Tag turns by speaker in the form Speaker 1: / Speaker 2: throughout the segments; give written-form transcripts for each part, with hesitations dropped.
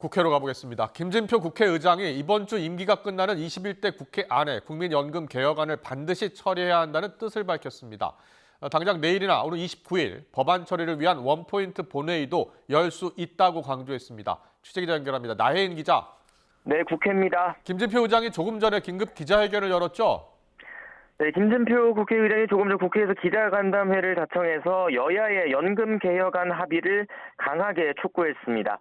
Speaker 1: 국회로 가보겠습니다. 김진표 국회의장이 이번 주 임기가 끝나는 21대 국회 안에 국민연금 개혁안을 반드시 처리해야 한다는 뜻을 밝혔습니다. 당장 내일이나 오늘 29일 법안 처리를 위한 원포인트 본회의도 열 수 있다고 강조했습니다. 취재기자 연결합니다. 나혜인 기자.
Speaker 2: 네, 국회입니다.
Speaker 1: 김진표 의장이 조금 전에 긴급 기자회견을 열었죠?
Speaker 2: 네, 김진표 국회의장이 조금 전 국회에서 기자간담회를 자청해서 여야의 연금 개혁안 합의를 강하게 촉구했습니다.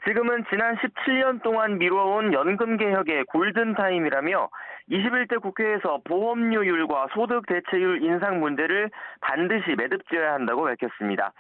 Speaker 2: 지금은 지난 17년 동안 미뤄온 연금 개혁의 골든타임이라며 21대 국회에서 보험료율과 소득 대체율 인상 문제를 반드시 매듭지어야 한다고 밝혔습니다.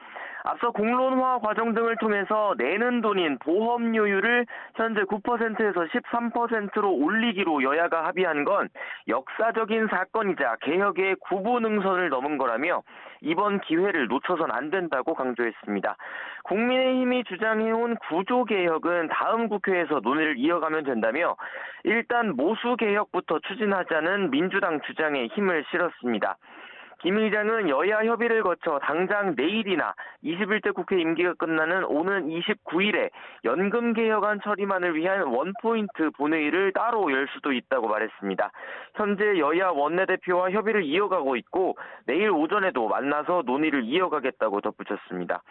Speaker 2: 앞서 공론화 과정 등을 통해서 내는 돈인 보험료율을 현재 9%에서 13%로 올리기로 여야가 합의한 건 역사적인 사건이자 개혁의 구분응선을 넘은 거라며 이번 기회를 놓쳐선 안 된다고 강조했습니다. 국민의힘이 주장해온 구조개혁은 다음 국회에서 논의를 이어가면 된다며 일단 모수개혁부터 추진하자는 민주당 주장에 힘을 실었습니다. 김 의장은 여야 협의를 거쳐 당장 내일이나 21대 국회 임기가 끝나는 오는 29일에 연금 개혁안 처리만을 위한 원포인트 본회의를 따로 열 수도 있다고 말했습니다. 현재 여야 원내대표와 협의를 이어가고 있고 내일 오전에도 만나서 논의를 이어가겠다고 덧붙였습니다.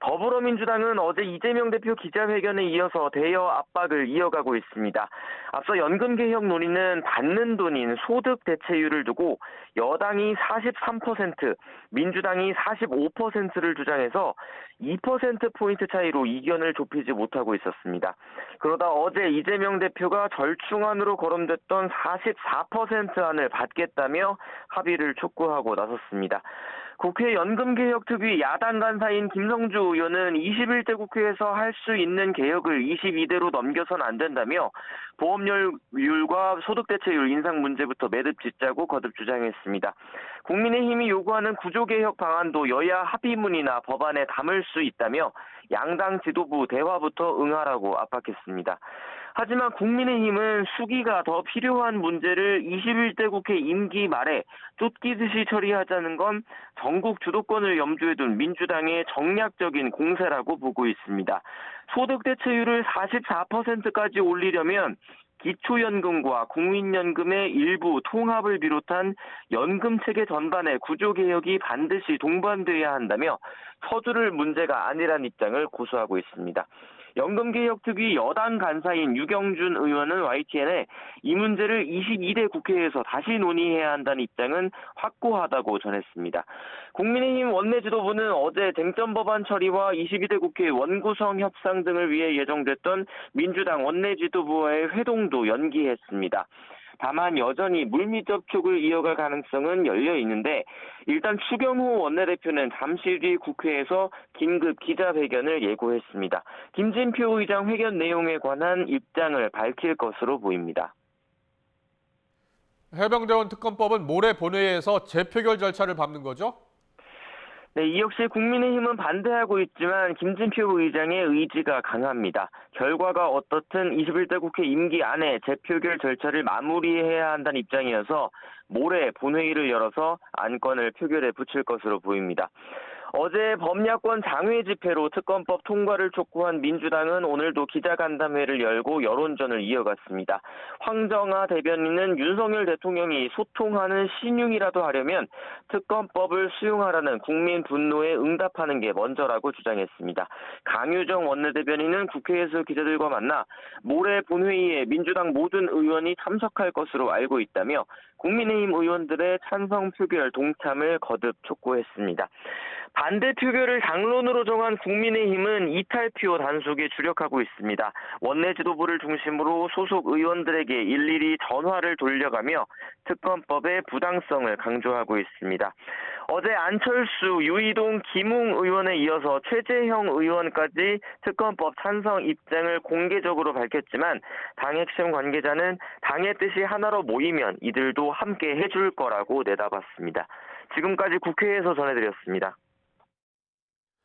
Speaker 2: 더불어민주당은 어제 이재명 대표 기자회견에 이어서 대여 압박을 이어가고 있습니다. 앞서 연금 개혁 논의는 받는 돈인 소득 대체율을 두고 여당이 43%, 민주당이 45%를 주장해서 2%포인트 차이로 이견을 좁히지 못하고 있었습니다. 그러다 어제 이재명 대표가 절충안으로 거론됐던 44% 안을 받겠다며 합의를 촉구하고 나섰습니다. 국회 연금개혁특위 야당 간사인 김성주 의원은 21대 국회에서 할 수 있는 개혁을 22대로 넘겨선 안 된다며 보험료율과 소득대체율 인상 문제부터 매듭 짓자고 거듭 주장했습니다. 국민의힘이 요구하는 구조개혁 방안도 여야 합의문이나 법안에 담을 수 있다며 양당 지도부 대화부터 응하라고 압박했습니다. 하지만 국민의힘은 수기가 더 필요한 문제를 21대 국회 임기 말에 쫓기듯이 처리하자는 건 전국 주도권을 염두에 둔 민주당의 정략적인 공세라고 보고 있습니다. 소득 대체율을 44%까지 올리려면 기초연금과 국민연금의 일부 통합을 비롯한 연금체계 전반의 구조개혁이 반드시 동반돼야 한다며 서두를 문제가 아니란 입장을 고수하고 있습니다. 연금개혁특위 여당 간사인 유경준 의원은 YTN에 이 문제를 22대 국회에서 다시 논의해야 한다는 입장은 확고하다고 전했습니다. 국민의힘 원내지도부는 어제 쟁점 법안 처리와 22대 국회 원구성 협상 등을 위해 예정됐던 민주당 원내지도부와의 회동도 연기했습니다. 다만 여전히 물밑 접촉을 이어갈 가능성은 열려 있는데 일단 추경호 원내대표는 잠시 뒤 국회에서 긴급 기자회견을 예고했습니다. 김진표 의장 회견 내용에 관한 입장을 밝힐 것으로 보입니다.
Speaker 1: 해병대원 특검법은 모레 본회의에서 재표결 절차를 밟는 거죠?
Speaker 2: 네, 이 역시 국민의힘은 반대하고 있지만 김진표 의장의 의지가 강합니다. 결과가 어떻든 21대 국회 임기 안에 재표결 절차를 마무리해야 한다는 입장이어서 모레 본회의를 열어서 안건을 표결에 붙일 것으로 보입니다. 어제 범야권 장외 집회로 특검법 통과를 촉구한 민주당은 오늘도 기자간담회를 열고 여론전을 이어갔습니다. 황정아 대변인은 윤석열 대통령이 소통하는 신용이라도 하려면 특검법을 수용하라는 국민 분노에 응답하는 게 먼저라고 주장했습니다. 강유정 원내대변인은 국회에서 기자들과 만나 모레 본회의에 민주당 모든 의원이 참석할 것으로 알고 있다며 국민의힘 의원들의 찬성 표결 동참을 거듭 촉구했습니다. 반대 표결을 당론으로 정한 국민의힘은 이탈표 단속에 주력하고 있습니다. 원내 지도부를 중심으로 소속 의원들에게 일일이 전화를 돌려가며 특검법의 부당성을 강조하고 있습니다. 어제 안철수, 유이동, 김웅 의원에 이어서 최재형 의원까지 특검법 찬성 입장을 공개적으로 밝혔지만 당 핵심 관계자는 당의 뜻이 하나로 모이면 이들도 함께 해줄 거라고 내다봤습니다. 지금까지 국회에서 전해드렸습니다.